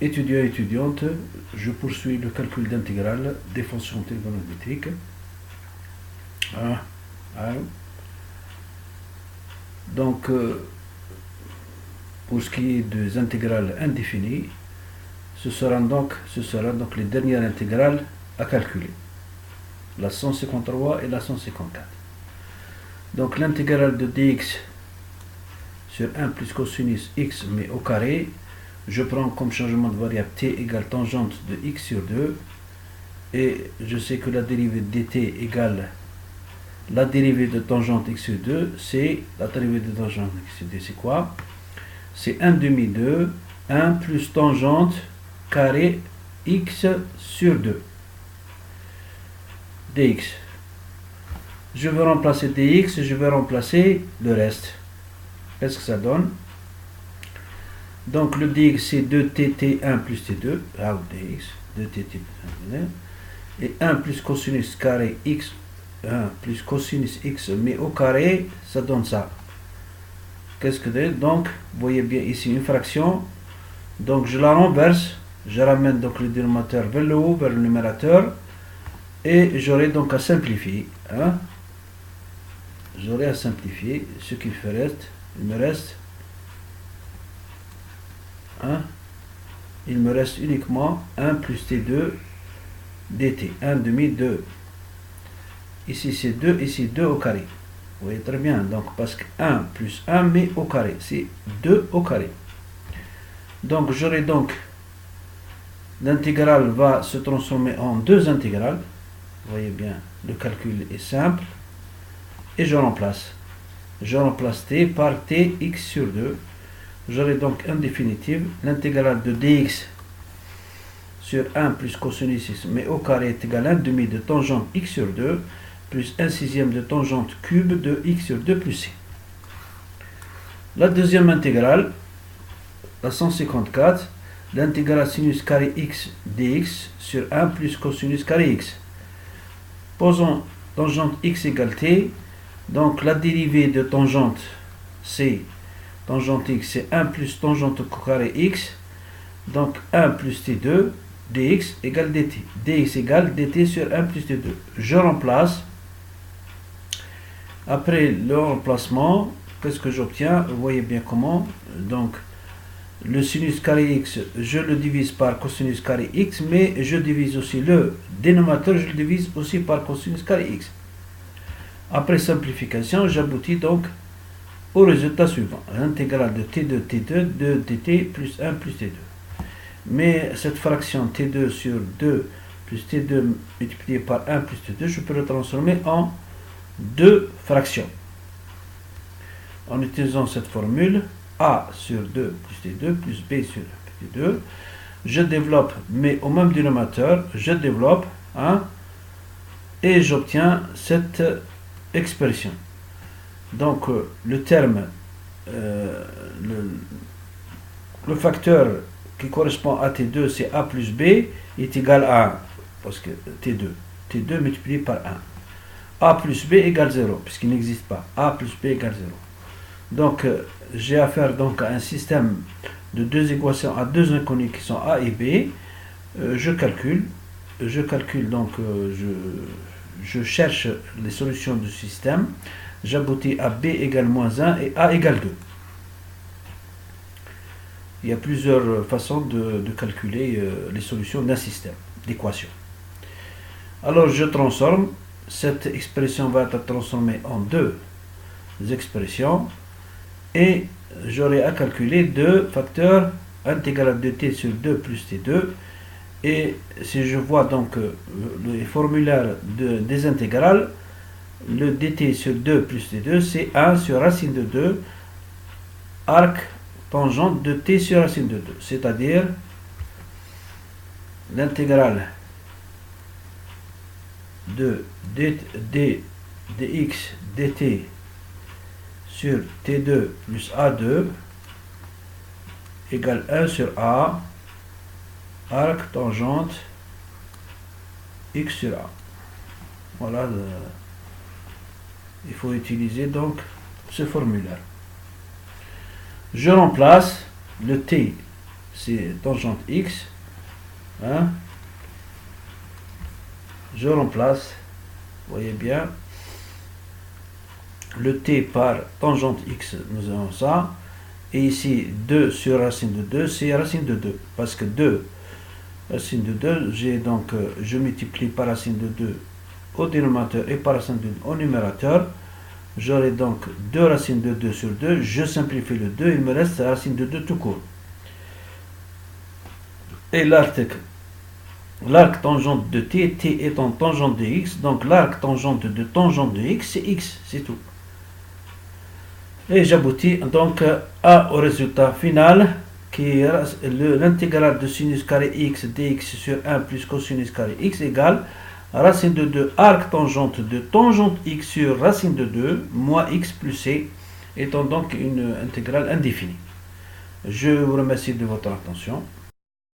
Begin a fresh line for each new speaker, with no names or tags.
Étudiants et étudiantes, je poursuis le calcul d'intégrale des fonctions trigonométriques. Donc, pour ce qui est des intégrales indéfinies, ce sera donc les dernières intégrales à calculer, la 153 et la 154. Donc l'intégrale de dx sur 1 plus cosinus x mais au carré, je prends comme changement de variable t égale tangente de x sur 2, et je sais que la dérivée de dt égale la dérivée de tangente x sur 2, c'est la dérivée de tangente x sur 2, c'est quoi? C'est 1 demi 2, 1 plus tangente carré x sur 2 dx. Je vais remplacer dx, je vais remplacer le reste. Qu'est-ce que ça donne? Donc le dx c'est 2tt1 plus t2, dx, 2tt plus 1, et 1 plus cosinus carré x, 1 plus cosinus x, mais au carré, ça donne ça. Qu'est-ce que c'est? Donc, vous voyez bien ici une fraction, donc je la renverse, je ramène donc le dénominateur vers le haut, vers le numérateur, et j'aurai donc à simplifier. J'aurai à simplifier, ce qu'il reste, il me reste uniquement 1 plus t2 dt, 1 demi 2. Ici c'est 2, ici 2 au carré. Vous voyez très bien, donc parce que 1 plus 1 mais au carré, c'est 2 au carré. Donc j'aurai donc, l'intégrale va se transformer en deux intégrales. Vous voyez bien, le calcul est simple. Et je remplace t par tx sur 2. J'aurai donc en définitive l'intégrale de dx sur 1 plus cosinus x, mais au carré est égal à 1 demi de tangente x sur 2 plus 1 sixième de tangente cube de x sur 2 plus c. La deuxième intégrale, la 154, l'intégrale sinus carré x dx sur 1 plus cosinus carré x. Posons tangente x égale t, donc la dérivée de tangente c, tangente x, c'est 1 plus tangente carré x, donc 1 plus t2 dx égale dt. dx égale dt sur 1 plus t2. Je remplace. Après le remplacement, qu'est-ce que j'obtiens? Vous voyez bien comment. Donc, le sinus carré x, je le divise par cosinus carré x, mais je divise aussi le dénominateur, je le divise aussi par cosinus carré x. Après simplification, j'aboutis donc au résultat suivant. L'intégrale de t2 de dt plus 1 plus t2. Mais cette fraction t2 sur 2 plus t2 multiplié par 1 plus t2, je peux le transformer en deux fractions. En utilisant cette formule, a sur 2 plus t2 plus b sur t2, je développe, mais au même dénominateur, je développe, et j'obtiens cette expression. Donc, le terme, le facteur qui correspond à t2, c'est a plus b, est égal à 1, parce que t2 multiplié par 1. A plus b égale 0, puisqu'il n'existe pas. A plus b égale 0. Donc, j'ai affaire donc à un système de deux équations à deux inconnues qui sont a et b. Je calcule donc, je cherche les solutions du système. J'aboutis à b égale moins 1 et a égale 2. Il y a plusieurs façons de calculer les solutions d'un système d'équations. Alors, je transforme. Cette expression va être transformée en deux expressions et j'aurai à calculer deux facteurs intégrale de t sur 2 plus t2, et si je vois donc les formulaires des intégrales, le dt sur 2 plus t2 c'est 1 sur racine de 2 arc tangente de t sur racine de 2, c'est-à-dire l'intégrale de dx dt sur t2 plus a2 égale 1 sur a arc tangente x sur a. Voilà, il faut utiliser donc ce formulaire. Je remplace le t c'est tangente x. Hein? Je remplace, vous voyez bien, le t par tangente x, nous avons ça. Et ici, 2 sur racine de 2, c'est racine de 2. Parce que 2, racine de 2, j'ai donc, je multiplie par racine de 2 au dénominateur et par racine de 2 au numérateur. J'aurai donc 2 racines de 2 sur 2. Je simplifie le 2, il me reste la racine de 2 tout court. Et l'arc tangente de t, t étant tangente de x, donc l'arc tangente de tangente de x, c'est x, c'est tout. Et j'aboutis donc au résultat final, qui est l'intégrale de sinus carré x dx sur 1 plus cosinus carré x égale racine de 2 arc tangente de tangente x sur racine de 2 moins x plus c, étant donc une intégrale indéfinie. Je vous remercie de votre attention.